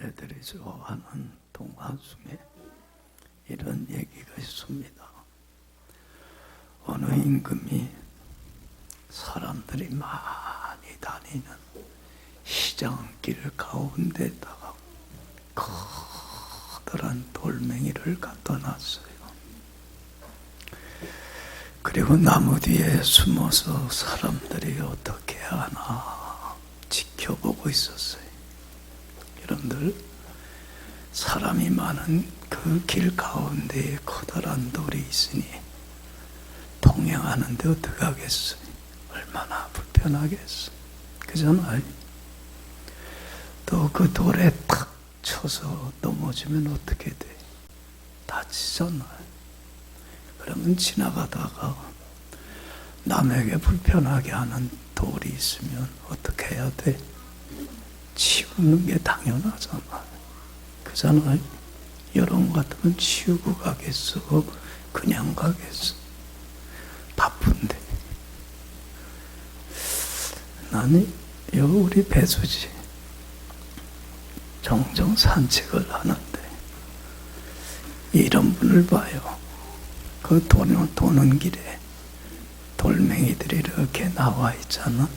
애들이 좋아하는 동화 중에 이런 얘기가 있습니다. 어느 임금이 사람들이 많이 다니는 시장길 가운데다가 커다란 돌멩이를 갖다 놨어요. 그리고 나무 뒤에 숨어서 사람들이 어떻게 하나 지켜보고 있었어요. 여러분들, 사람이 많은 그 길 가운데에 커다란 돌이 있으니 통행하는데 어떻게 하겠어요? 얼마나 불편하겠어요. 그잖아요. 또 그 돌에 탁 쳐서 넘어지면 어떻게 돼? 다치잖아요. 그러면 지나가다가 남에게 불편하게 하는 돌이 있으면 어떻게 해야 돼? 치우는 게 당연하잖아요. 그잖아요. 이런 것 같으면 치우고 가겠어? 그냥 가겠어? 바쁜데. 나는 우리 배수지 종종 산책을 하는데 이런 분을 봐요. 그 도는 길에 돌멩이들이 이렇게 나와 있잖아.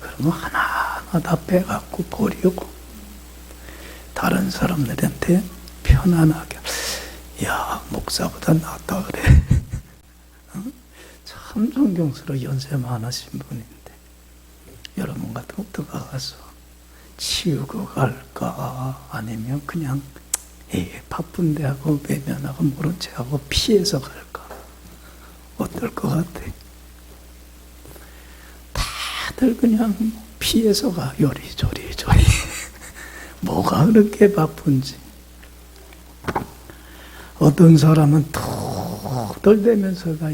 그러면 하나하나 다 빼갖고 버리고 다른 사람들한테 편안하게, 야, 목사보다 낫다 그래. 참 존경스러워. 연세 많으신 분인데 여러분 같은 어떡 가서 치우고 갈까? 아니면 그냥 바쁜데 하고 외면하고 모른 체하고 피해서 갈까? 어떨 것 같아? 다들 그냥 피해서 가. 요리조리 뭐가 그렇게 바쁜지. 어떤 사람은 덜대면서 가.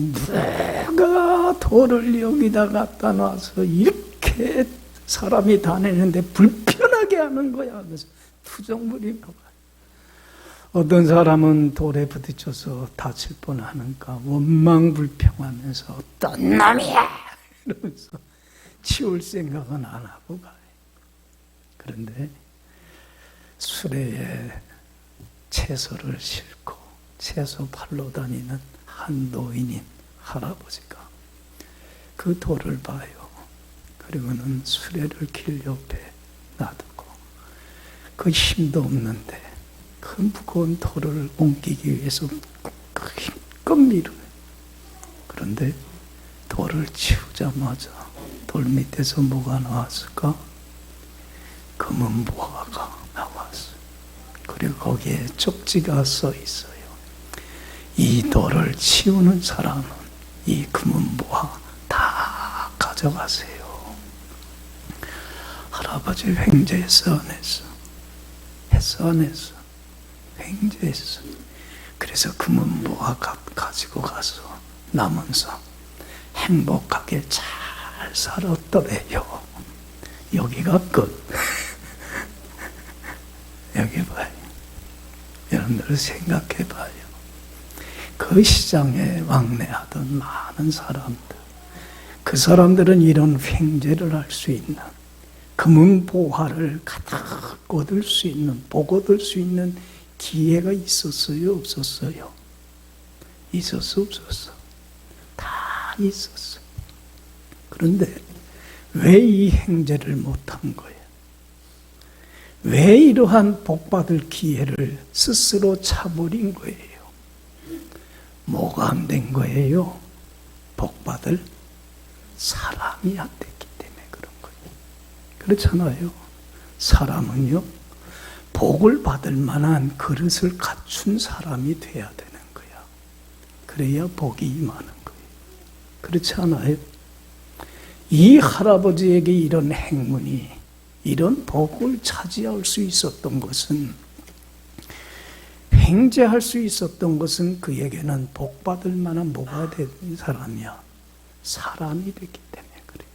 누가 돌을 여기다 갖다 놔서 이렇게 사람이 다니는데 불편하게 하는 거야. 그래서 투정부리가 봐. 어떤 사람은 돌에 부딪혀서 다칠 뻔하는가 원망불평하면서 어떤 놈이야 이러면서 치울 생각은 안 하고 가요. 그런데 수레에 채소를 싣고 채소 팔러 다니는 한 노인인 할아버지가 그 돌을 봐요. 그리고는 수레를 길 옆에 놔두고 그 힘도 없는데 그 무거운 돌을 옮기기 위해서 힘껏 미루어요. 그런데 돌을 치우자마자 돌 밑에서 뭐가 나왔을까? 검은 보화가 나왔어요. 그리고 거기에 쪽지가 써 있어요. 이 돌을 치우는 사람은 이 검은 보화 다 가져가세요. 할아버지 횡재했어, 안 했어? 했어, 안 했어? 횡재했어. 그래서 검은 보화 가지고 가서 남은서 행복하게 잘 살았더래요. 여기가 끝. 여기 봐요. 여러분들 생각해 봐요. 그 시장에 왕래하던 많은 사람들, 그 사람들은 이런 횡재를 할 수 있는, 검은 보화를 가득 얻을 수 있는, 복 얻을 수 있는 기회가 있었어요, 없었어요? 있었어, 없었어? 다 있었어. 그런데 왜 이 행제를 못한 거예요? 왜 이러한 복받을 기회를 스스로 차버린 거예요? 뭐가 안 된 거예요? 복받을 사람이 안 됐기 때문에 그런 거예요. 그렇잖아요. 사람은요, 복을 받을 만한 그릇을 갖춘 사람이 돼야 되는 거야. 그래야 복이 임하는 거예요. 그렇지 않아요? 이 할아버지에게 이런 행운이, 이런 복을 차지할 수 있었던 것은, 횡재할 수 있었던 것은 그에게는 복받을 만한 뭐가 된 사람이야? 사람이 됐기 때문에 그래요.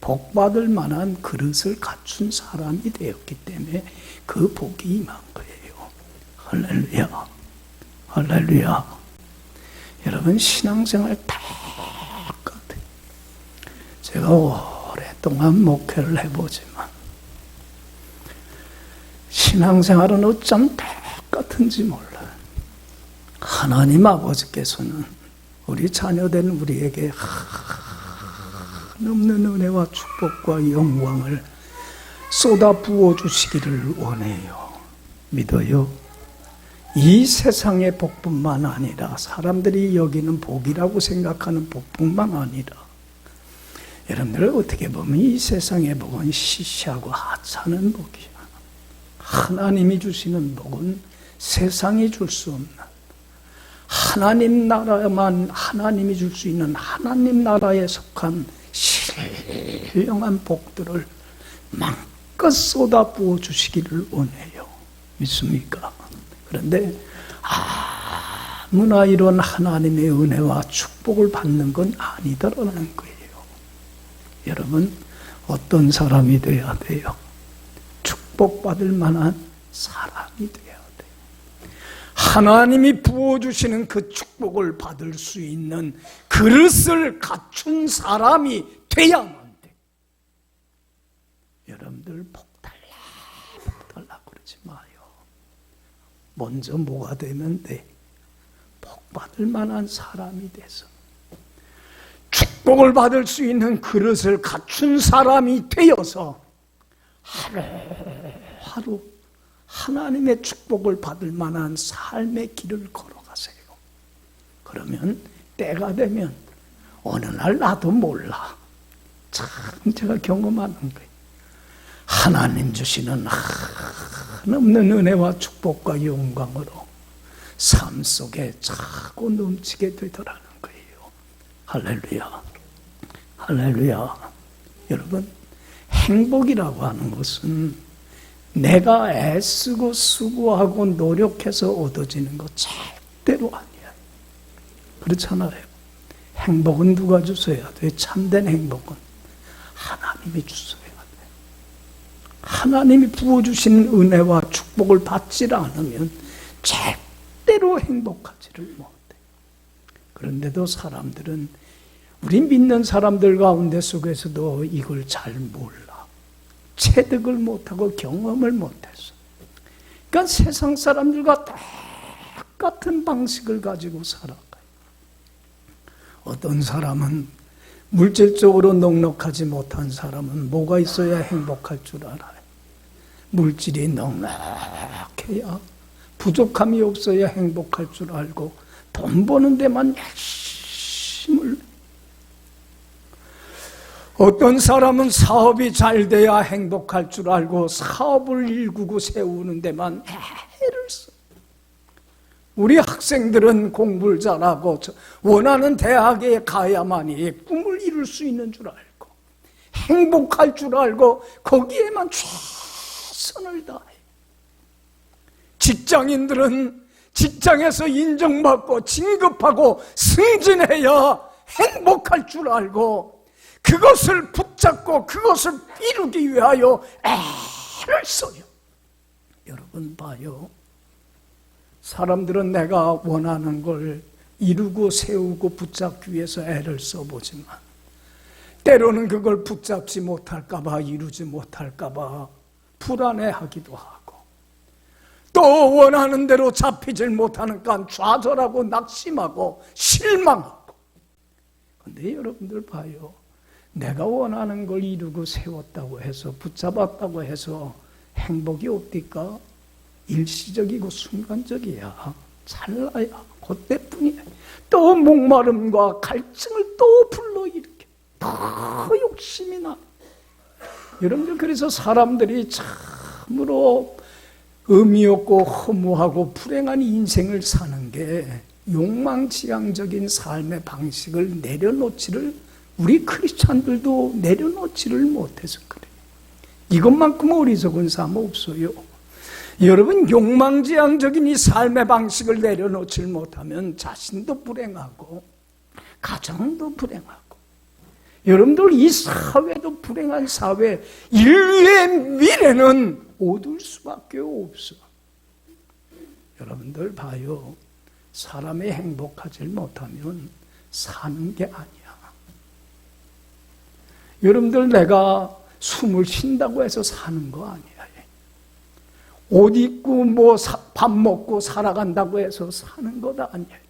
복받을 만한 그릇을 갖춘 사람이 되었기 때문에 그 복이 임한 거예요. 할렐루야. 할렐루야. 여러분, 신앙생활 똑같아요. 제가 오랫동안 목회를 해보지만 신앙생활은 어쩜 똑같은지 몰라요. 하나님 아버지께서는 우리 자녀된 우리에게 한없는 은혜와 축복과 영광을 쏟아 부어주시기를 원해요. 믿어요. 이 세상의 복뿐만 아니라 사람들이 여기는 복이라고 생각하는 복뿐만 아니라 여러분들 어떻게 보면 이 세상의 복은 시시하고 하찮은 복이야. 하나님이 주시는 복은 세상이 줄 수 없는 하나님 나라만 하나님이 줄 수 있는 하나님 나라에 속한 신령한 복들을 마음껏 쏟아 부어 주시기를 원해요. 믿습니까? 그런데 아무나 이런 하나님의 은혜와 축복을 받는 건 아니다라는 거예요. 여러분, 어떤 사람이 돼야 돼요? 축복받을 만한 사람이 돼야 돼요. 하나님이 부어주시는 그 축복을 받을 수 있는 그릇을 갖춘 사람이 돼야만 돼요. 여러분들 복 달라 그러지 마요. 먼저 뭐가 되면 돼? 복 받을 만한 사람이 돼서 축복을 받을 수 있는 그릇을 갖춘 사람이 되어서 하루하루 하나님의 축복을 받을 만한 삶의 길을 걸어가세요. 그러면 때가 되면 어느 날 나도 몰라. 참 제가 경험하는 거예요. 하나님 주시는 한없는 은혜와 축복과 영광으로 삶 속에 차고 넘치게 되더라는 거예요. 할렐루야. 할렐루야. 여러분, 행복이라고 하는 것은 내가 애쓰고 수고하고 노력해서 얻어지는 것 절대로 아니야. 그렇잖아요. 행복은 누가 주셔야 돼? 참된 행복은 하나님이 주셔야 돼. 하나님이 부어주신 은혜와 축복을 받지 않으면 절대로 행복하지를 못해. 그런데도 사람들은 우리 믿는 사람들 가운데 속에서도 이걸 잘 몰라. 체득을 못하고 경험을 못했어. 그러니까 세상 사람들과 똑같은 방식을 가지고 살아가요. 어떤 사람은 물질적으로 넉넉하지 못한 사람은 뭐가 있어야 행복할 줄 알아요. 물질이 넉넉해야, 부족함이 없어야 행복할 줄 알고 돈 버는 데만 열심을. 어떤 사람은 사업이 잘 돼야 행복할 줄 알고 사업을 일구고 세우는 데만 애를 써. 우리 학생들은 공부를 잘하고 원하는 대학에 가야만이 꿈을 이룰 수 있는 줄 알고 행복할 줄 알고 거기에만 최선을 다해. 직장인들은 직장에서 인정받고 진급하고 승진해야 행복할 줄 알고 그것을 붙잡고 그것을 이루기 위하여 애를 써요. 여러분 봐요. 사람들은 내가 원하는 걸 이루고 세우고 붙잡기 위해서 애를 써보지만 때로는 그걸 붙잡지 못할까 봐, 이루지 못할까 봐 불안해하기도 하고 또 원하는 대로 잡히질 못하니까 좌절하고 낙심하고 실망하고. 그런데 여러분들 봐요. 내가 원하는 걸 이루고 세웠다고 해서 붙잡았다고 해서 행복이 없디까? 일시적이고 순간적이야. 찰나야. 그때뿐이야. 또 목마름과 갈증을 또 불러일으켜. 더 욕심이 나. 여러분들, 그래서 사람들이 참으로 의미 없고 허무하고 불행한 인생을 사는 게 욕망지향적인 삶의 방식을 내려놓지를, 우리 크리스찬들도 내려놓지를 못해서 그래. 이것만큼 어리석은 사람 없어요. 여러분, 욕망지향적인 이 삶의 방식을 내려놓지 못하면 자신도 불행하고 가정도 불행하고 여러분들 이 사회도 불행한 사회, 인류의 미래는 어두울 수밖에 없어. 여러분들 봐요. 사람이 행복하지 못하면 사는 게 아니야. 여러분들, 내가 숨을 쉰다고 해서 사는 거 아니야. 옷 입고 뭐 밥 먹고 살아간다고 해서 사는 것 아니에요.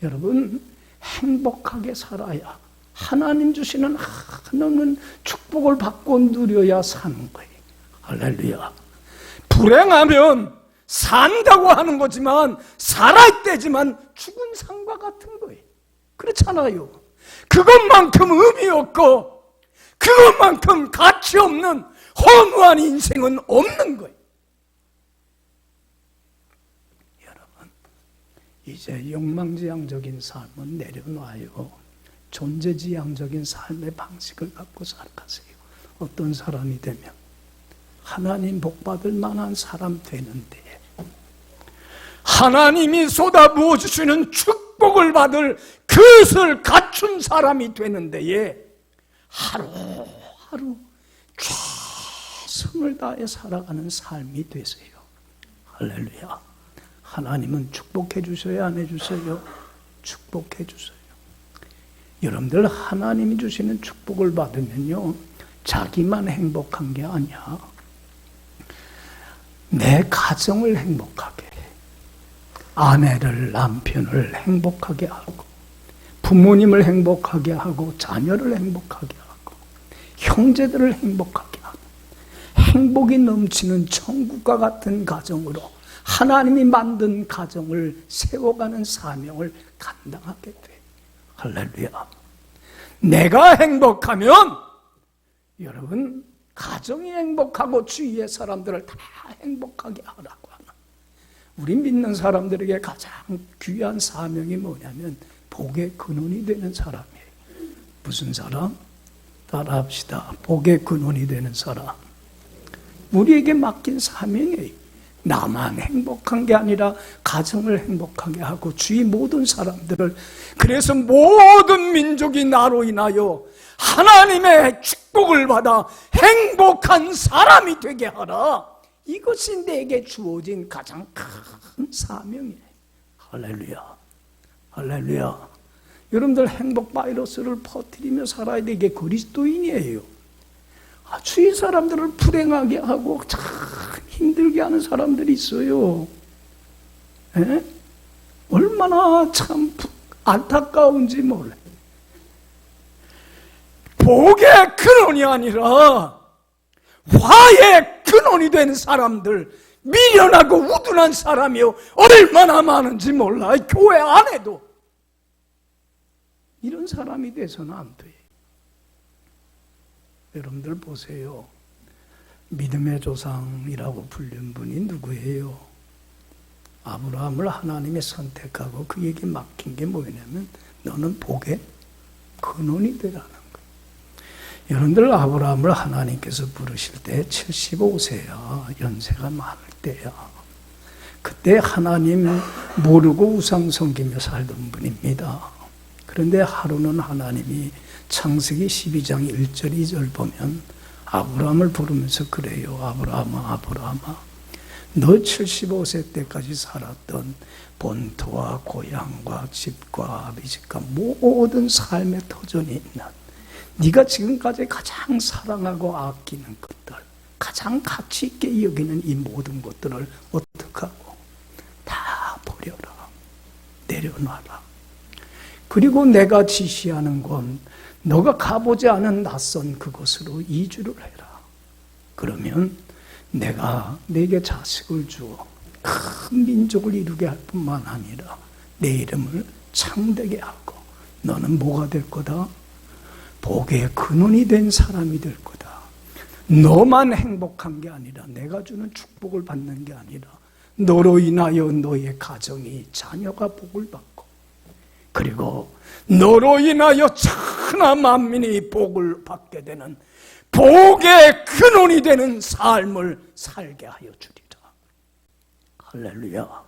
여러분, 행복하게 살아야 하나님 주시는 한없는 축복을 받고 누려야 사는 거예요. 할렐루야. 불행하면 산다고 하는 거지만 살아있대지만 죽은 산과 같은 거예요. 그렇잖아요. 그것만큼 의미 없고 그것만큼 가치 없는 허무한 인생은 없는 거예요. 여러분, 이제 욕망지향적인 삶은 내려놔요. 존재지향적인 삶의 방식을 갖고 살아가세요. 어떤 사람이 되면 하나님 복받을 만한 사람 되는데, 하나님이 쏟아부어 주시는 축복을 받을 그것을 갖춘 사람이 되는 데에 하루하루 최선을 다해 살아가는 삶이 되세요. 할렐루야. 하나님은 축복해 주셔야 안 해주세요? 축복해 주세요. 여러분들, 하나님이 주시는 축복을 받으면요, 자기만 행복한 게 아니야. 내 가정을 행복하게 해. 아내를, 남편을 행복하게 하고, 부모님을 행복하게 하고, 자녀를 행복하게 하고, 형제들을 행복하게 하고, 행복이 넘치는 천국과 같은 가정으로 하나님이 만든 가정을 세워가는 사명을 감당하게 돼. 할렐루야. 내가 행복하면 여러분, 가정이 행복하고 주위의 사람들을 다 행복하게 하라고 하는, 우리 믿는 사람들에게 가장 귀한 사명이 뭐냐면 복의 근원이 되는 사람이에요. 무슨 사람? 따라합시다. 복의 근원이 되는 사람. 우리에게 맡긴 사명이에요. 나만 행복한 게 아니라 가정을 행복하게 하고 주위 모든 사람들을, 그래서 모든 민족이 나로 인하여 하나님의 축복을 받아 행복한 사람이 되게 하라. 이것이 내게 주어진 가장 큰 사명이에요. 할렐루야. 할렐루야. 여러분들, 행복 바이러스를 퍼뜨리며 살아야 되게 그리스도인이에요. 주위 사람들을 불행하게 하고 참 힘들게 하는 사람들이 있어요. 에? 얼마나 참 안타까운지 몰라요. 복의 근원이 아니라 화의 근원이 된 사람들, 미련하고 우둔한 사람이 얼마나 많은지 몰라. 교회 안에도 이런 사람이 돼서는 안 돼. 여러분들 보세요. 믿음의 조상이라고 불린 분이 누구예요? 아브라함을 하나님이 선택하고 그에게 맡긴 게 뭐냐면 너는 복의 근원이 되라는 거예요. 여러분들, 아브라함을 하나님께서 부르실 때 75세야. 연세가 많을 때야. 그때 하나님 모르고 우상 섬기며 살던 분입니다. 그런데 하루는 하나님이 창세기 12장 1절 2절 보면 아브라함을 부르면서 그래요. 아브라함아, 아브라함아, 너 75세 때까지 살았던 본토와 고향과 집과 아비집과 모든 삶의 터전이 있는, 네가 지금까지 가장 사랑하고 아끼는 것들, 가장 가치 있게 여기는 이 모든 것들을 어떻게 하고 다 버려라. 내려놔라. 그리고 내가 지시하는 건 너가 가보지 않은 낯선 그곳으로 이주를 해라. 그러면 내가 내게 자식을 주어 큰 민족을 이루게 할 뿐만 아니라 내 이름을 창대게 하고 너는 뭐가 될 거다? 복의 근원이 된 사람이 될 거다. 너만 행복한 게 아니라, 내가 주는 축복을 받는 게 아니라 너로 인하여 너의 가정이, 자녀가 복을 받고, 그리고 너로 인하여 천하 만민이 복을 받게 되는 복의 근원이 되는 삶을 살게 하여 주리라. 할렐루야.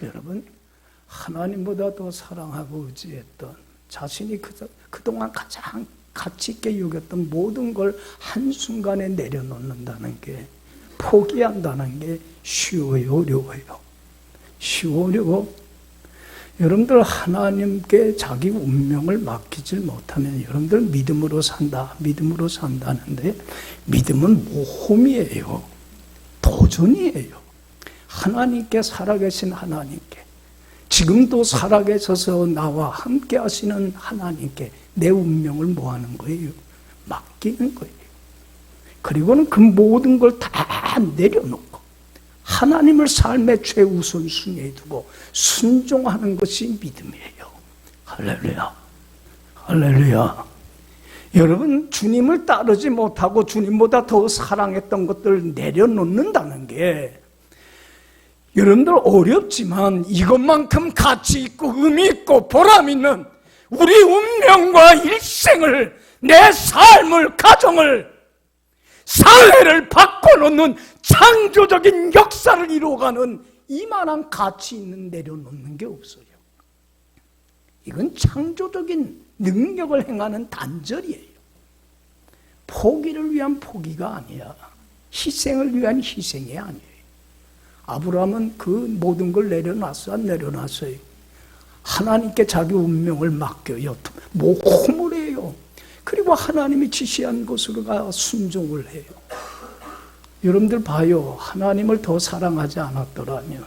여러분, 하나님보다 더 사랑하고 의지했던, 자신이 그동안 가장 가치 있게 여겼던 모든 걸 한순간에 내려놓는다는 게, 포기한다는 게 쉬워요, 어려워요? 쉬워, 어려워? 여러분들, 하나님께 자기 운명을 맡기질 못하면 여러분들 믿음으로 산다, 믿음으로 산다는데, 믿음은 모험이에요. 도전이에요. 하나님께, 살아계신 하나님께, 지금도 살아계셔서 나와 함께 하시는 하나님께 내 운명을 뭐 하는 거예요? 맡기는 거예요. 그리고는 그 모든 걸 다 내려놓고 하나님을 삶의 최우선순위에 두고 순종하는 것이 믿음이에요. 할렐루야. 할렐루야. 여러분, 주님을 따르지 못하고 주님보다 더 사랑했던 것들을 내려놓는다는 게 여러분들 어렵지만 이것만큼 가치 있고 의미 있고 보람 있는 우리 운명과 일생을, 내 삶을, 가정을, 사회를 바꿔놓는 창조적인 역사를 이루어가는 이만한 가치 있는 내려놓는 게 없어요. 이건 창조적인 능력을 행하는 단절이에요. 포기를 위한 포기가 아니야. 희생을 위한 희생이 아니에요. 아브라함은 그 모든 걸 내려놨어요? 안 내려놨어요? 하나님께 자기 운명을 맡겨요. 모험을 해요. 그리고 하나님이 지시한 곳으로 가 순종을 해요. 여러분들 봐요. 하나님을 더 사랑하지 않았더라면,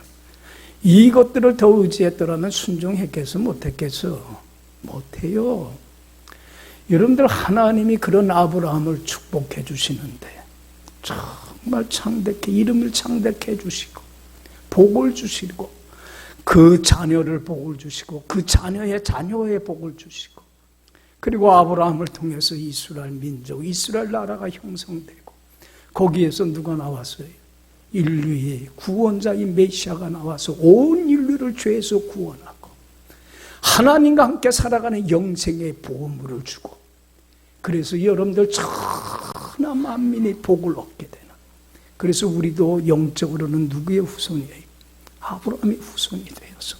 이것들을 더 의지했더라면 순종했겠어? 못했겠어? 못해요. 여러분들, 하나님이 그런 아브라함을 축복해 주시는데 정말 창대케, 이름을 창대케 해주시고 복을 주시고 그 자녀를 복을 주시고 그 자녀의 자녀의 복을 주시고, 그리고 아브라함을 통해서 이스라엘 민족, 이스라엘 나라가 형성되고 거기에서 누가 나왔어요? 인류의 구원자인 메시아가 나와서 온 인류를 죄에서 구원하고 하나님과 함께 살아가는 영생의 보물을 주고, 그래서 여러분들 천하 만민이 복을 얻게 되는, 그래서 우리도 영적으로는 누구의 후손이에요? 아브라함의 후손이 되어서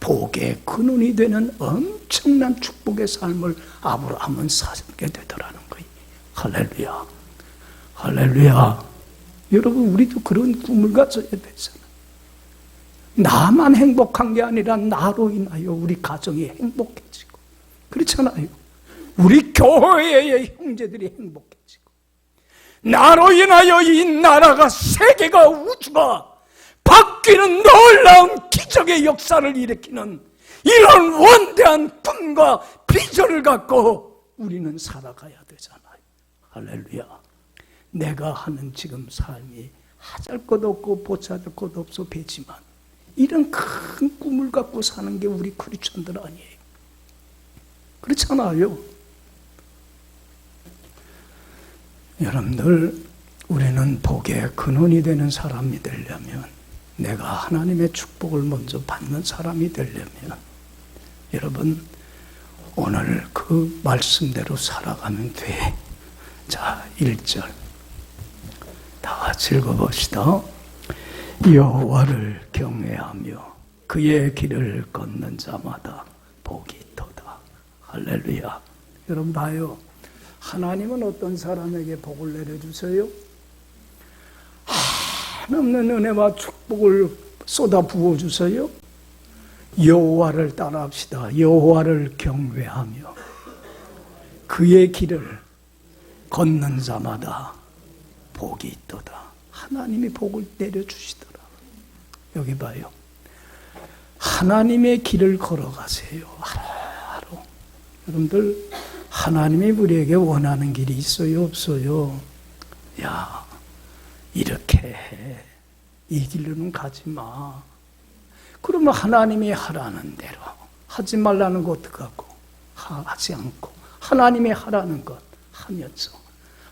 복의 근원이 되는 엄청난 축복의 삶을 아브라함은 살게 되더라는 거예요. 할렐루야. 할렐루야. 여러분, 우리도 그런 꿈을 가져야 되잖아요. 나만 행복한 게 아니라 나로 인하여 우리 가정이 행복해지고, 그렇잖아요. 우리 교회의 형제들이 행복해지고, 나로 인하여 이 나라가, 세계가, 우주가 바뀌는 놀라운 기적의 역사를 일으키는 이런 원대한 꿈과 비전을 갖고 우리는 살아가야 되잖아요. 할렐루야. 내가 하는 지금 삶이 하잘 것 없고 보잘것 없어 배지만 이런 큰 꿈을 갖고 사는 게 우리 크리스천들 아니에요. 그렇잖아요. 여러분들, 우리는 복의 근원이 되는 사람이 되려면, 내가 하나님의 축복을 먼저 받는 사람이 되려면, 여러분, 오늘 그 말씀대로 살아가면 돼. 자, 1절 다 같이 읽어봅시다. 여호와를 경외하며 그의 길을 걷는 자마다 복이 있도다. 할렐루야. 여러분 봐요. 하나님은 어떤 사람에게 복을 내려주세요? 한없는 은혜와 축복을 쏟아 부어주세요. 여호와를 따라합시다. 여호와를 경외하며 그의 길을 걷는 자마다 복이 있도다. 하나님이 복을 내려주시더라. 여기 봐요. 하나님의 길을 걸어가세요. 하루하루. 여러분들, 하나님이 우리에게 원하는 길이 있어요? 없어요? 야, 이렇게 해. 이 길로는 가지 마. 그러면 하나님이 하라는 대로, 하지 말라는 것 어떡하고? 하지 않고 하나님이 하라는 것 하면서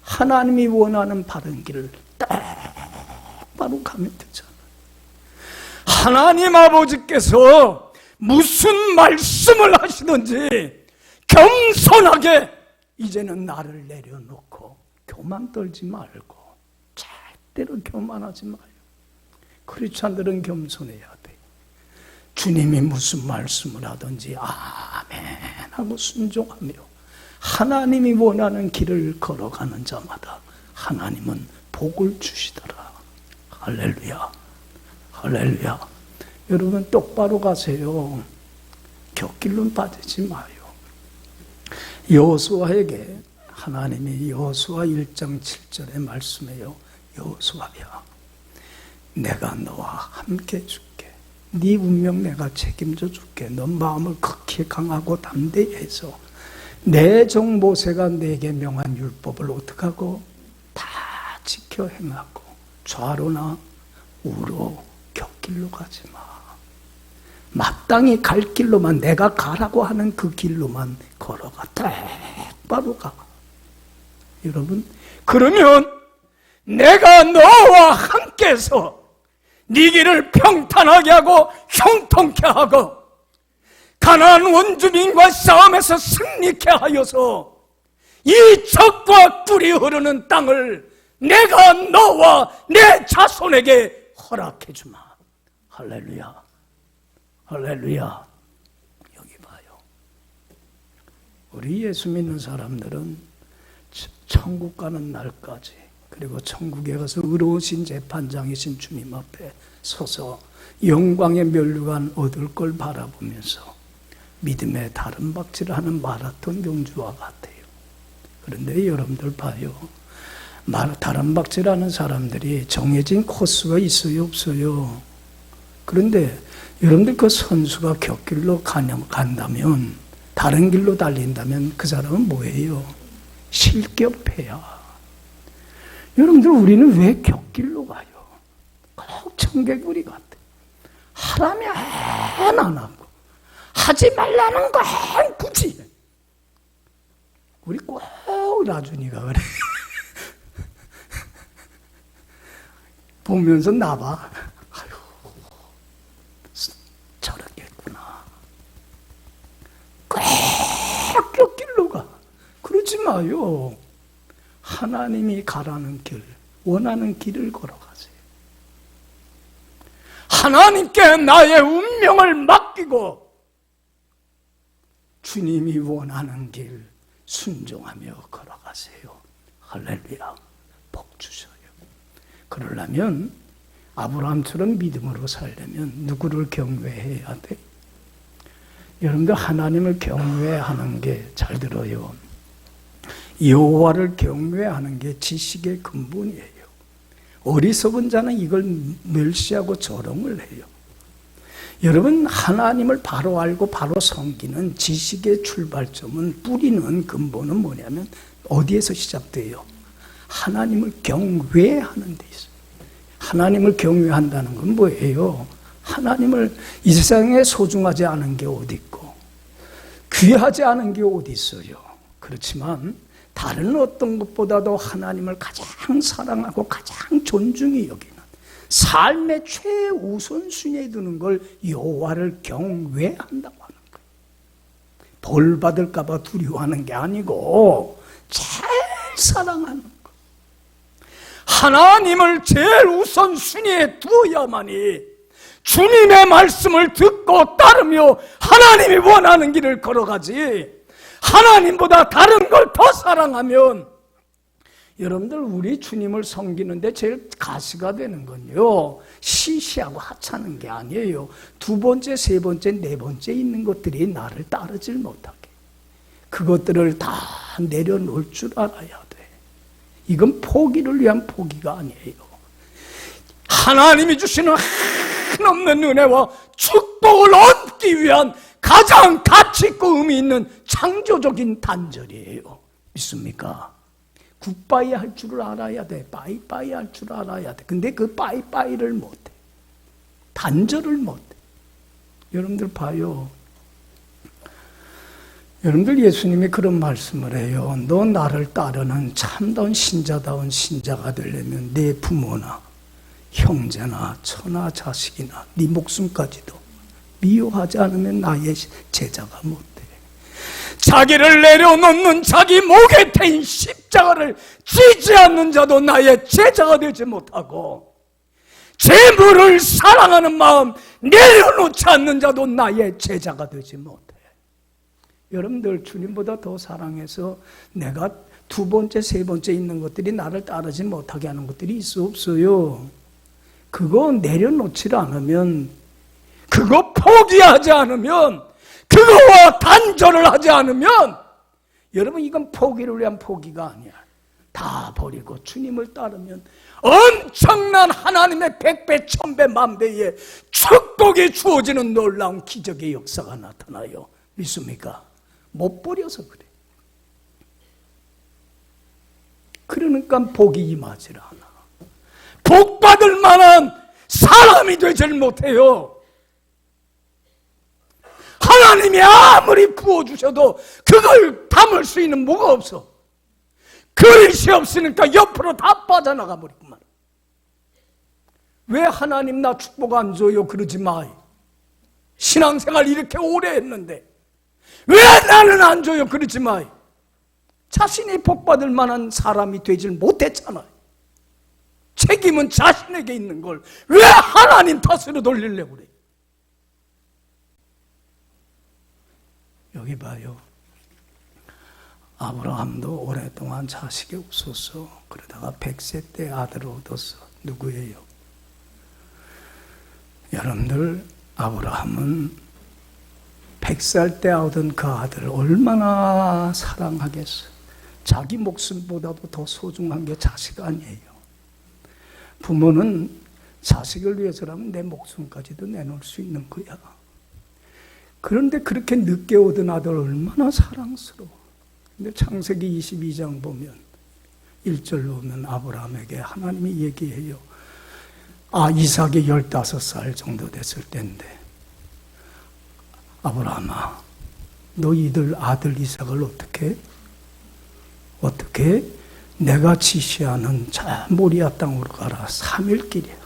하나님이 원하는 바른 길을 똑바로 가면 되잖아요. 하나님 아버지께서 무슨 말씀을 하시든지 겸손하게 이제는 나를 내려놓고 교만 떨지 말고, 절대로 교만하지 마요. 크리스찬들은 겸손해야 돼. 주님이 무슨 말씀을 하든지 아멘 하고 순종하며 하나님이 원하는 길을 걸어가는 자마다 하나님은 복을 주시더라. 할렐루야. 할렐루야. 여러분, 똑바로 가세요. 곁길로 빠지지 마요. 여호수아에게 하나님이 여호수아 1장 7절에 말씀해요. 여호수아야, 내가 너와 함께 해줄게. 네 운명 내가 책임져 줄게. 너 마음을 극히 강하고 담대히 해서 내 종 모세가 내게 명한 율법을 어떡하고 다 지켜 행하고 좌로나 우로 곁길로 가지 마. 마땅히 갈 길로만, 내가 가라고 하는 그 길로만 걸어가. 똑바로 가. 여러분, 그러면 내가 너와 함께해서 네 길을 평탄하게 하고 형통케 하고 가나안 원주민과 싸움에서 승리케 하여서 이 적과 꿀이 흐르는 땅을 내가 너와 내 자손에게 허락해 주마. 할렐루야. 할렐루야. 여기 봐요. 우리 예수 믿는 사람들은 천국 가는 날까지, 그리고 천국에 가서 의로우신 재판장이신 주님 앞에 서서 영광의 면류관 얻을 걸 바라보면서 믿음의 다른 박질을 하는 마라톤 경주와 같아요. 그런데 여러분들 봐요. 다른 박질하는 사람들이 정해진 코스가 있어요, 없어요? 그런데 여러분들 그 선수가 곁길로 간다면, 다른 길로 달린다면 그 사람은 뭐예요? 실격패야. 여러분들, 우리는 왜 곁길로 가요? 꼭 청개구리 같아. 하라면 안 하고 하지 말라는 거 굳이. 우리 꼭 나준이가 그래. 보면서 나봐. 아유, 저렇겠구나. 꼭 곁길로 가. 그러지 마요. 하나님이 가라는 길, 원하는 길을 걸어가세요. 하나님께 나의 운명을 맡기고 주님이 원하는 길 순종하며 걸어가세요. 할렐루야. 복 주셔요. 그러려면 아브라함처럼 믿음으로 살려면 누구를 경외해야 돼? 여러분들, 하나님을 경외하는 게, 잘 들어요, 여호와를 경외하는 게 지식의 근본이에요. 어리석은 자는 이걸 멸시하고 조롱을 해요. 여러분, 하나님을 바로 알고 바로 섬기는 지식의 출발점은, 뿌리는 근본은 뭐냐면 어디에서 시작돼요? 하나님을 경외하는 데 있어요. 하나님을 경외한다는 건 뭐예요? 하나님을 이 세상에 소중하지 않은 게 어디 있고 귀하지 않은 게 어디 있어요? 그렇지만 다른 어떤 것보다도 하나님을 가장 사랑하고 가장 존중히 여기는, 삶의 최우선순위에 두는 걸 여호와를 경외한다고 하는 거예요. 벌 받을까 봐 두려워하는 게 아니고 제일 사랑하는 거예요. 하나님을 제일 우선순위에 두어야만이 주님의 말씀을 듣고 따르며 하나님이 원하는 길을 걸어가지, 하나님보다 다른 걸 더 사랑하면, 여러분들, 우리 주님을 섬기는데 제일 가시가 되는 건요, 시시하고 하찮은 게 아니에요. 두 번째, 세 번째, 네 번째 있는 것들이 나를 따르질 못하게, 그것들을 다 내려놓을 줄 알아야 돼. 이건 포기를 위한 포기가 아니에요. 하나님이 주시는 한없는 은혜와 축복을 얻기 위한 가장 가치 있고 의미 있는 창조적인 단절이에요. 믿습니까? 굿바이 할 줄을 알아야 돼. 바이바이 할 줄 알아야 돼. 근데 그 바이바이를 못해. 단절을 못해. 여러분들 봐요. 여러분들, 예수님이 그런 말씀을 해요. 너 나를 따르는 참다운 신자다운 신자가 되려면 내 부모나 형제나 처나 자식이나 네 목숨까지도 미워하지 않으면 나의 제자가 못돼. 자기를 내려놓는 자기 목에 태인 십자가를 지지 않는 자도 나의 제자가 되지 못하고, 재물을 사랑하는 마음 내려놓지 않는 자도 나의 제자가 되지 못해. 여러분들, 주님보다 더 사랑해서 내가 두 번째, 세 번째 있는 것들이 나를 따르지 못하게 하는 것들이 있어, 없어요? 그거 내려놓지 않으면, 그거 포기하지 않으면, 그거와 단절을 하지 않으면, 여러분, 이건 포기를 위한 포기가 아니야. 다 버리고 주님을 따르면 엄청난 하나님의 100배, 1000배, 만배의 축복이 주어지는 놀라운 기적의 역사가 나타나요. 믿습니까? 못 버려서 그래. 그러니까 복이 임하질 않아. 복 받을 만한 사람이 되질 못해요. 하나님이 아무리 부어주셔도 그걸 담을 수 있는 뭐가 없어. 그릇이 없으니까 옆으로 다 빠져나가 버리구만. 왜 하나님 나 축복 안 줘요? 그러지 마. 신앙생활 이렇게 오래 했는데 왜 나는 안 줘요? 그러지 마. 자신이 복받을 만한 사람이 되질 못했잖아요. 책임은 자신에게 있는 걸 왜 하나님 탓으로 돌리려고 그래? 여기 봐요. 아브라함도 오랫동안 자식이 없었어. 그러다가 100세 때 아들을 얻었어. 누구예요? 여러분들, 아브라함은 100살 때 얻은 그 아들을 얼마나 사랑하겠어. 자기 목숨보다도 더 소중한 게 자식 아니에요. 부모는 자식을 위해서라면 내 목숨까지도 내놓을 수 있는 거야. 그런데 그렇게 늦게 얻은 아들 얼마나 사랑스러워. 근데 창세기 22장 보면 1절로 보면 아브라함에게 하나님이 얘기해요. 이삭이 15살 정도 됐을 때인데, 아브라함아, 너희들 아들 이삭을 어떻게 내가 지시하는 저 모리아 땅으로 가라. 3일 길이야.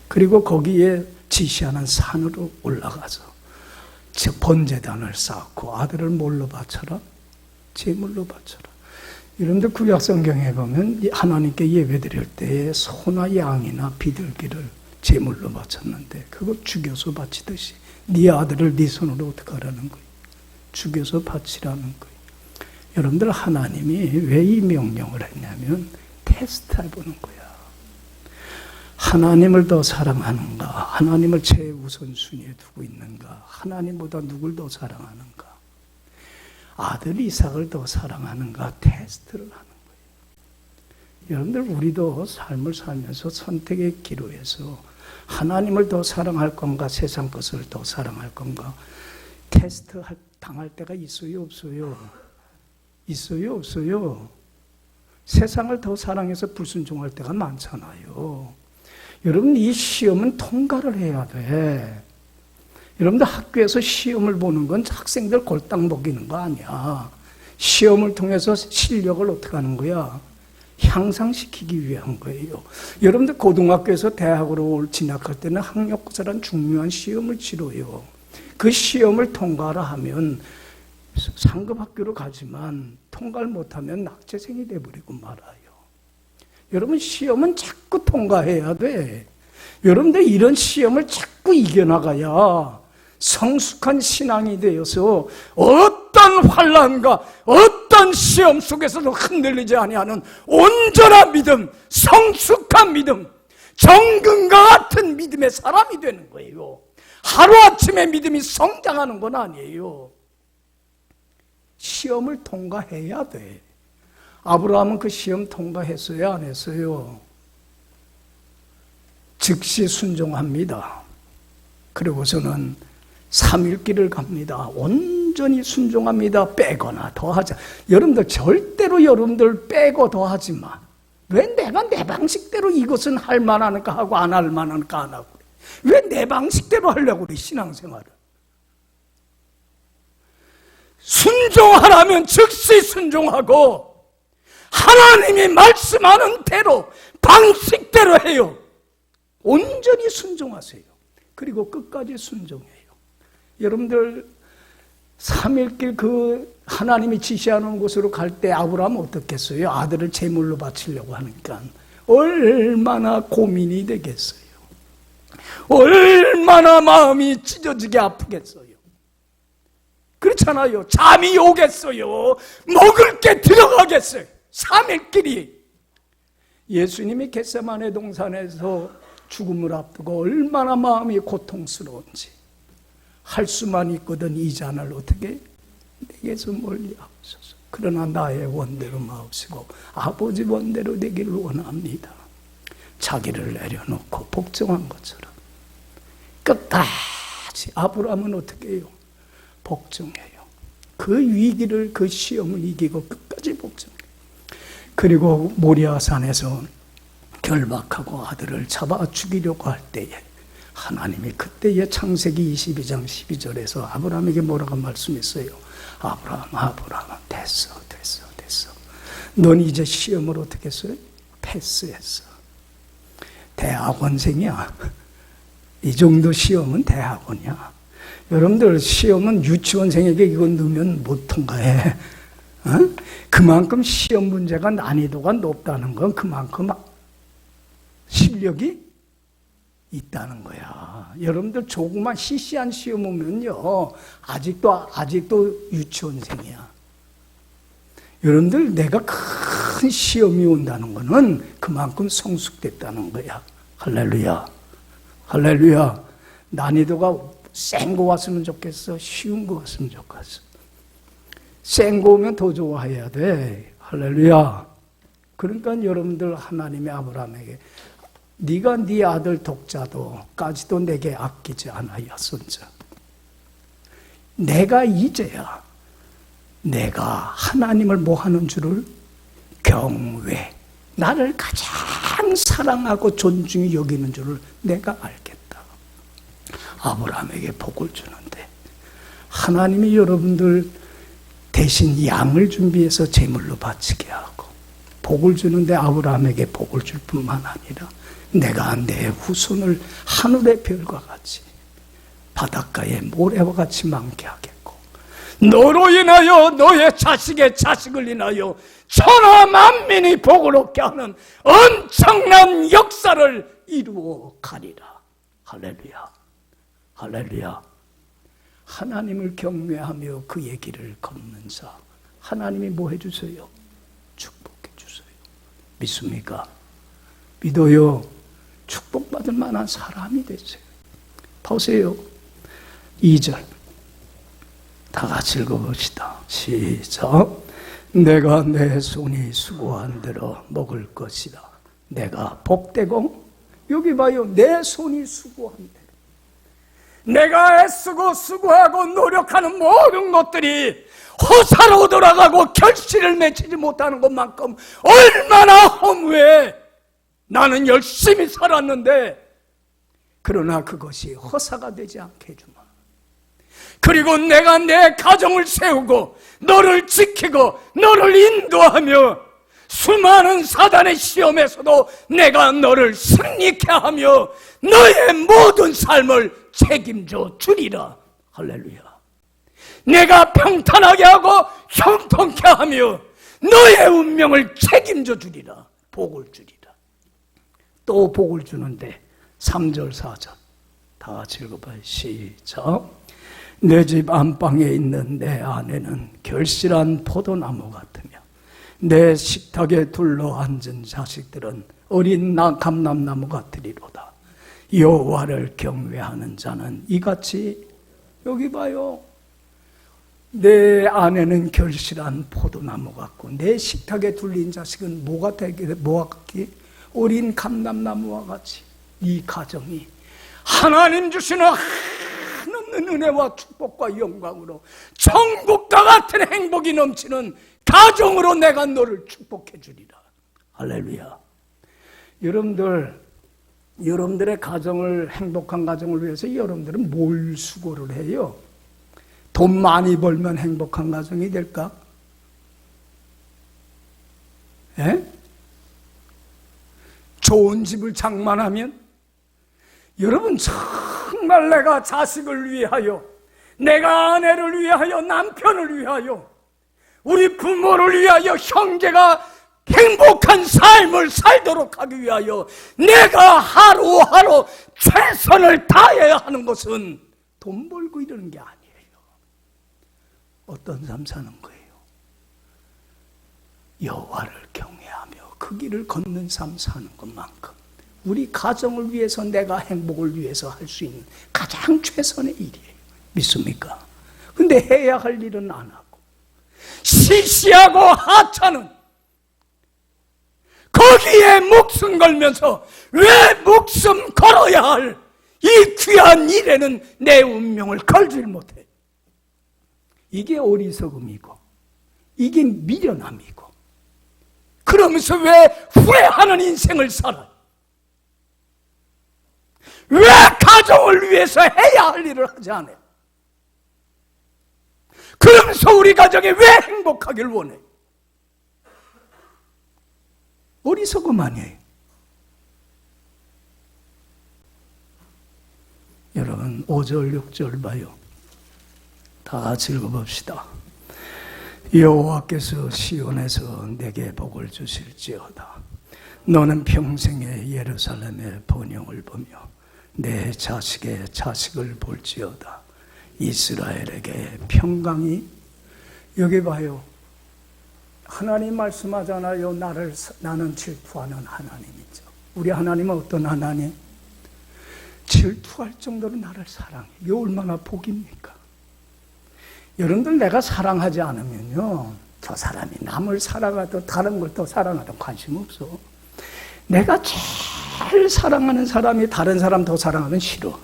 그리고 거기에 지시하는 산으로 올라가서 저 번제단을 쌓고 아들을 뭘로 바쳐라? 제물로 바쳐라. 여러분들 구약 성경에 보면 하나님께 예배드릴 때에 소나 양이나 비둘기를 제물로 바쳤는데 그거 죽여서 바치듯이 네 아들을 네 손으로 어떻게 하라는 거예요? 죽여서 바치라는 거예요. 여러분들, 하나님이 왜 이 명령을 했냐면 테스트해보는 거야. 하나님을 더 사랑하는가? 하나님을 최우선순위에 두고 있는가? 하나님보다 누굴 더 사랑하는가? 아들 이삭을 더 사랑하는가? 테스트를 하는 거예요. 여러분들, 우리도 삶을 살면서 선택의 기로에서 하나님을 더 사랑할 건가? 세상 것을 더 사랑할 건가? 테스트 당할 때가 있어요? 없어요? 있어요? 없어요? 세상을 더 사랑해서 불순종할 때가 많잖아요. 여러분, 이 시험은 통과를 해야 돼. 여러분들, 학교에서 시험을 보는 건 학생들 골당 먹이는 거 아니야. 시험을 통해서 실력을 어떻게 하는 거야? 향상시키기 위한 거예요. 여러분들, 고등학교에서 대학으로 진학할 때는 학력고사라는 중요한 시험을 치러요. 그 시험을 통과를 하면 상급 학교로 가지만 통과를 못하면 낙제생이 돼버리고 말아요. 여러분, 시험은 자꾸 통과해야 돼. 여러분들, 이런 시험을 자꾸 이겨나가야 성숙한 신앙이 되어서 어떤 환난과 어떤 시험 속에서도 흔들리지 아니하는 온전한 믿음, 성숙한 믿음, 정금과 같은 믿음의 사람이 되는 거예요. 하루아침에 믿음이 성장하는 건 아니에요. 시험을 통과해야 돼. 아브라함은 그 시험 통과했어요? 안 했어요? 즉시 순종합니다. 그리고서는 3일 길을 갑니다. 온전히 순종합니다. 빼거나 더하자. 여러분들, 절대로 여러분들 빼고 더하지 마. 왜 내가 내 방식대로 이것은 할 만하니까 하고 안 할 만하니까 안 하고 그래. 왜 내 방식대로 하려고 그래, 신앙생활을. 순종하라면 즉시 순종하고 하나님이 말씀하는 대로 방식대로 해요. 온전히 순종하세요. 그리고 끝까지 순종해요. 여러분들, 3일길 그 하나님이 지시하는 곳으로 갈 때 아브라함은 어떻겠어요? 아들을 제물로 바치려고 하니까 얼마나 고민이 되겠어요. 얼마나 마음이 찢어지게 아프겠어요. 그렇잖아요. 잠이 오겠어요. 먹을 게 들어가겠어요. 3일길이. 예수님이 겟세마네 동산에서 죽음을 앞두고 얼마나 마음이 고통스러운지 할 수만 있거든 이 잔을 어떻게 내게서 멀리 하옵소서. 그러나 나의 원대로 마옵시고 아버지 원대로 되기를 원합니다. 자기를 내려놓고 복종한 것처럼 끝까지. 아브라함은 어떻게 해요? 복종해요. 그 위기를, 그 시험을 이기고 끝까지 복종해요. 그리고 모리아산에서 결박하고 아들을 잡아 죽이려고 할 때에 하나님이 그때의 창세기 22장 12절에서 아브라함에게 뭐라고 말씀했어요? 아브라함 됐어. 넌 이제 시험을 어떻게 했어요? 패스했어. 대학원생이야. 이 정도 시험은 대학원이야. 여러분들 시험은 유치원생에게 이거 넣으면 못 통과해. 그만큼 시험 문제가 난이도가 높다는 건 그만큼 실력이 있다는 거야. 여러분들 조그만 시시한 시험 오면요, 아직도 유치원생이야. 여러분들 내가 큰 시험이 온다는 거는 그만큼 성숙됐다는 거야. 할렐루야. 할렐루야. 난이도가 센 거 왔으면 좋겠어? 쉬운 거 왔으면 좋겠어? 센 거 오면 더 좋아해야 돼. 할렐루야. 그러니까 여러분들 하나님의 아브라함에게 네가 네 아들 독자도까지도 내게 아끼지 않아야손자. 내가 이제야 내가 하나님을 뭐 하는 줄을 경외, 나를 가장 사랑하고 존중히 여기는 줄을 내가 알겠다. 아브라함에게 복을 주는데 하나님이 여러분들 대신 양을 준비해서 제물로 바치게 하고 복을 주는데 아브라함에게 복을 줄 뿐만 아니라 내가 내 후손을 하늘의 별과 같이 바닷가의 모래와 같이 많게 하겠고 너로 인하여 너의 자식의 자식을 인하여 천하 만민이 복을 얻게 하는 엄청난 역사를 이루어 가리라. 할렐루야. 할렐루야. 하나님을 경외하며 그의 길을 걷는 자, 하나님이 뭐 해주세요? 축복해 주세요. 믿습니까? 믿어요. 축복받을 만한 사람이 되세요. 보세요. 2절 다 같이 읽어봅시다. 시작. 내가 내 손이 수고한 대로 먹을 것이다. 내가 복되고, 여기 봐요. 내 손이 수고한 대로. 내가 애쓰고 수고하고 노력하는 모든 것들이 허사로 돌아가고 결실을 맺지 못하는 것만큼 얼마나 허무해. 나는 열심히 살았는데 그러나 그것이 허사가 되지 않게 해주마. 그리고 내가 내 가정을 세우고 너를 지키고 너를 인도하며 수많은 사단의 시험에서도 내가 너를 승리케 하며 너의 모든 삶을 책임져 주리라. 할렐루야. 내가 평탄하게 하고 형통케 하며 너의 운명을 책임져 주리라. 복을 주리라. 또 복을 주는데 3절 4절 다 같이 읽어봐요. 시작. 내 집 안방에 있는 내 아내는 결실한 포도나무 같으며 내 식탁에 둘러앉은 자식들은 어린 감람나무 같으리로다. 여호와를 경외하는 자는 이같이, 여기 봐요. 내 아내는 결실한 포도나무 같고 내 식탁에 둘린 자식은 뭐가 같기? 어린 감람나무와 같이. 이 가정이 하나님 주시는 한없는 은혜와 축복과 영광으로 천국과 같은 행복이 넘치는 가정으로 내가 너를 축복해 주리라. 할렐루야. 여러분들의 가정을, 행복한 가정을 위해서 여러분들은 뭘 수고를 해요? 돈 많이 벌면 행복한 가정이 될까? 예? 좋은 집을 장만하면? 여러분, 정말 내가 자식을 위하여, 내가 아내를 위하여, 남편을 위하여, 우리 부모를 위하여, 형제가 행복한 삶을 살도록 하기 위하여 내가 하루하루 최선을 다해야 하는 것은 돈 벌고 이러는 게 아니에요. 어떤 삶 사는 거예요? 여호와를 경외하며 그 길을 걷는 삶 사는 것만큼 우리 가정을 위해서, 내가 행복을 위해서 할 수 있는 가장 최선의 일이에요. 믿습니까? 근데 해야 할 일은 안 하고 시시하고 하찮은 거기에 목숨 걸면서 왜 목숨 걸어야 할 이 귀한 일에는 내 운명을 걸질 못해. 이게 어리석음이고 이게 미련함이고, 그러면서 왜 후회하는 인생을 살아? 왜 가정을 위해서 해야 할 일을 하지 않아요? 그러면서 우리 가정이 왜 행복하길 원해? 어리석음 아니에요? 여러분 5절 6절 봐요. 다 같이 읽어봅시다. 여호와께서 시온에서 내게 복을 주실지어다. 너는 평생에 예루살렘의 번영을 보며 내 자식의 자식을 볼지어다. 이스라엘에게 평강이. 여기 봐요. 하나님 말씀하잖아요. 나는 질투하는 하나님이죠. 우리 하나님은 어떤 하나님? 질투할 정도로 나를 사랑해. 이게 얼마나 복입니까? 여러분들, 내가 사랑하지 않으면요, 저 사람이 남을 사랑하든 다른 걸 더 사랑하든 관심 없어. 내가 제일 사랑하는 사람이 다른 사람 더 사랑하면 싫어.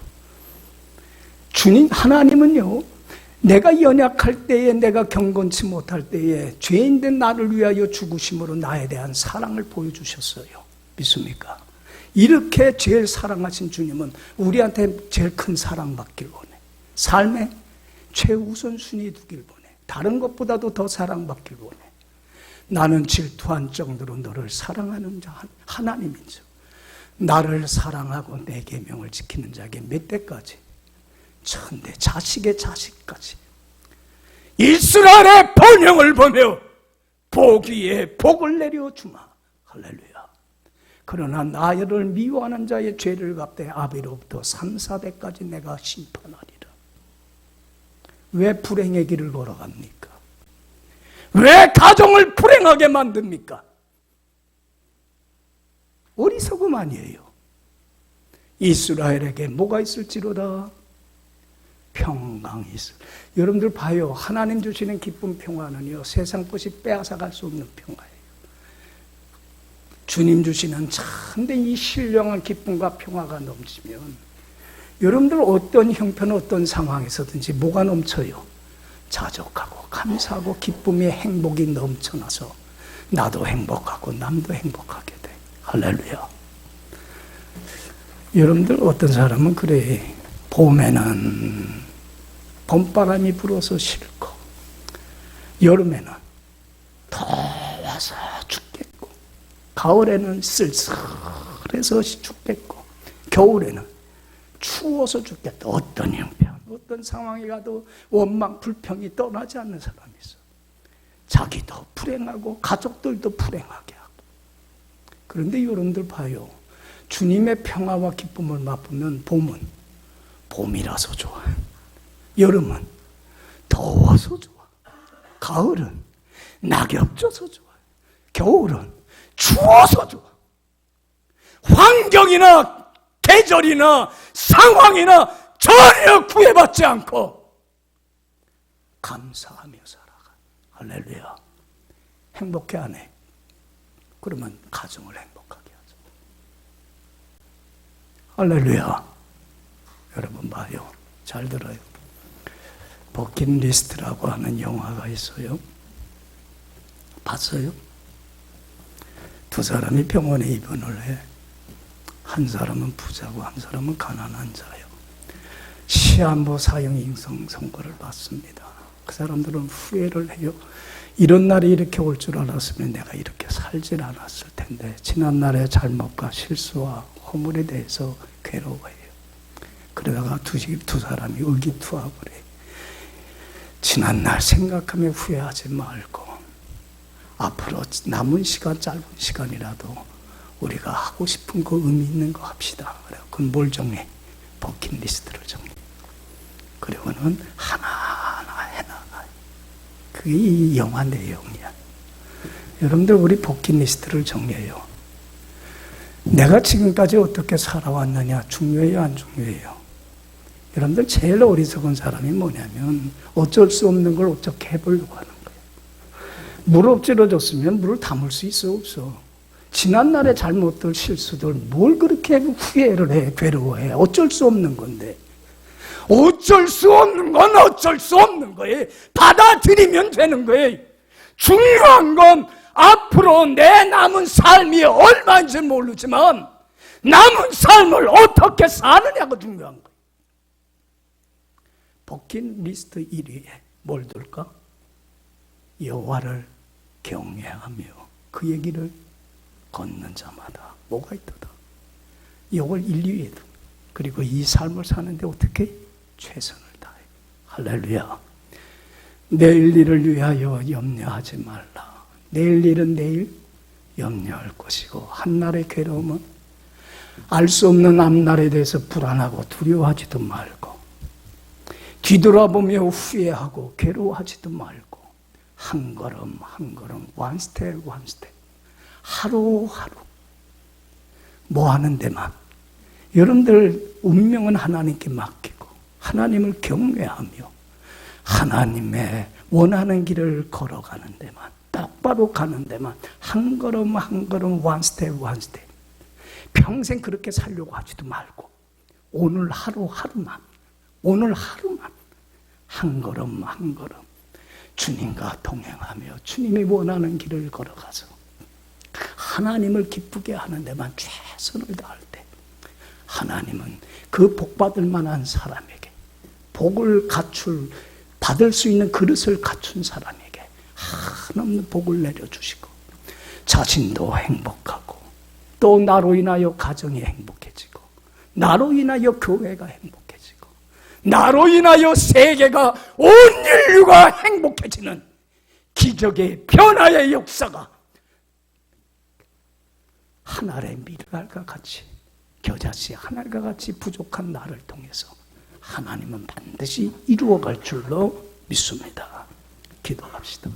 주님 하나님은요, 내가 연약할 때에, 내가 경건치 못할 때에 죄인된 나를 위하여 죽으심으로 나에 대한 사랑을 보여주셨어요. 믿습니까? 이렇게 제일 사랑하신 주님은 우리한테 제일 큰 사랑받길 원해. 삶의 최우선순위 두길 원해. 다른 것보다도 더 사랑받길 원해. 나는 질투한 정도로 너를 사랑하는 자 하나님이죠. 나를 사랑하고 내 계명을 지키는 자에게 몇 대까지? 천대, 자식의 자식까지. 이스라엘의 번영을 보며 복 위에 복을 내려주마. 할렐루야. 그러나 나를 미워하는 자의 죄를 갚되 아비로부터 3, 4대까지 내가 심판하리라. 왜 불행의 길을 걸어갑니까? 왜 가정을 불행하게 만듭니까? 어리석음 아니에요. 이스라엘에게 뭐가 있을지로다? 평강이 있을. 여러분들 봐요. 하나님 주시는 기쁨 평화는요, 세상 것이 빼앗아갈 수 없는 평화예요. 주님 주시는 참된 이 신령한 기쁨과 평화가 넘치면 여러분들 어떤 형편, 어떤 상황에서든지 뭐가 넘쳐요? 자족하고 감사하고 기쁨의 행복이 넘쳐나서 나도 행복하고 남도 행복하게 돼. 할렐루야. 여러분들 어떤 사람은 그래. 봄에는 봄바람이 불어서 싫고, 여름에는 더워서 죽겠고, 가을에는 쓸쓸해서 죽겠고, 겨울에는 추워서 죽겠다. 어떤 형편, 어떤 상황에 가도 원망, 불평이 떠나지 않는 사람이 있어. 자기도 불행하고 가족들도 불행하게 하고. 그런데 여러분들 봐요. 주님의 평화와 기쁨을 맛보면 봄은 봄이라서 좋아. 여름은 더워서 좋아. 가을은 낙엽 져서 좋아. 겨울은 추워서 좋아. 환경이나 계절이나 상황이나 전혀 구애받지 않고 감사하며 살아가. 할렐루야. 행복해 안 해? 그러면 가정을 행복하게 하죠. 할렐루야. 여러분 봐요. 잘 들어요. 버킷리스트라고 하는 영화가 있어요. 봤어요? 두 사람이 병원에 입원을 해. 한 사람은 부자고 한 사람은 가난한 자예요. 시한부 사형 인성 선고를 받습니다. 그 사람들은 후회를 해요. 이런 날이 이렇게 올 줄 알았으면 내가 이렇게 살질 않았을 텐데, 지난날의 잘못과 실수와 허물에 대해서 괴로워해요. 그러다가 두 사람이 의기투합을 해. 지난날 생각하며 후회하지 말고 앞으로 남은 시간, 짧은 시간이라도 우리가 하고 싶은 거, 의미 있는 거 합시다. 그건 뭘 정해? 버킷리스트를 정해. 그리고는 하나하나 해나가요. 그게 이 영화 내용이야. 여러분들, 우리 버킷리스트를 정해요. 내가 지금까지 어떻게 살아왔느냐 중요해요, 안 중요해요? 여러분들, 제일 어리석은 사람이 뭐냐면 어쩔 수 없는 걸 어떻게 해보려고 하는 거예요. 물 엎질러졌으면 물을 담을 수 있어 없어? 지난날의 잘못들 실수들 뭘 그렇게 후회를 해, 괴로워해? 어쩔 수 없는 건데. 어쩔 수 없는 건 어쩔 수 없는 거예요. 받아들이면 되는 거예요. 중요한 건 앞으로 내 남은 삶이 얼마인지 모르지만 남은 삶을 어떻게 사느냐가 중요한 거예요. 버킷리스트 1위에 뭘 둘까? 여호와를 경외하며 그의 길을 걷는 자마다 뭐가 있도다. 이걸 1, 2위에 두. 그리고 이 삶을 사는데 어떻게? 최선을 다해. 할렐루야. 내일 일을 위하여 염려하지 말라. 내일 일은 내일 염려할 것이고 한날의 괴로움은 알 수 없는 앞날에 대해서 불안하고 두려워하지도 말고 뒤돌아보며 후회하고 괴로워하지도 말고 한 걸음 한 걸음 one step one step 하루하루 뭐 하는 데만 여러분들 운명은 하나님께 맡기고 하나님을 경외하며 하나님의 원하는 길을 걸어가는 데만 똑바로 가는 데만 한 걸음 한 걸음 one step one step 평생 그렇게 살려고 하지도 말고 오늘 하루하루만 한 걸음 한 걸음 주님과 동행하며 주님이 원하는 길을 걸어가서 하나님을 기쁘게 하는 데만 최선을 다할 때 하나님은 그 복받을 만한 사람에게 복을 받을 수 있는 그릇을 갖춘 사람에게 한없는 복을 내려주시고 자신도 행복하고 또 나로 인하여 가정이 행복해지고 나로 인하여 교회가 행복해지고 나로 인하여 세계가 온 인류가 행복해지는 기적의 변화의 역사가 하늘의 밀갈과 같이 겨자씨 하늘과 같이 부족한 나를 통해서 하나님은 반드시 이루어갈 줄로 믿습니다. 기도합시다.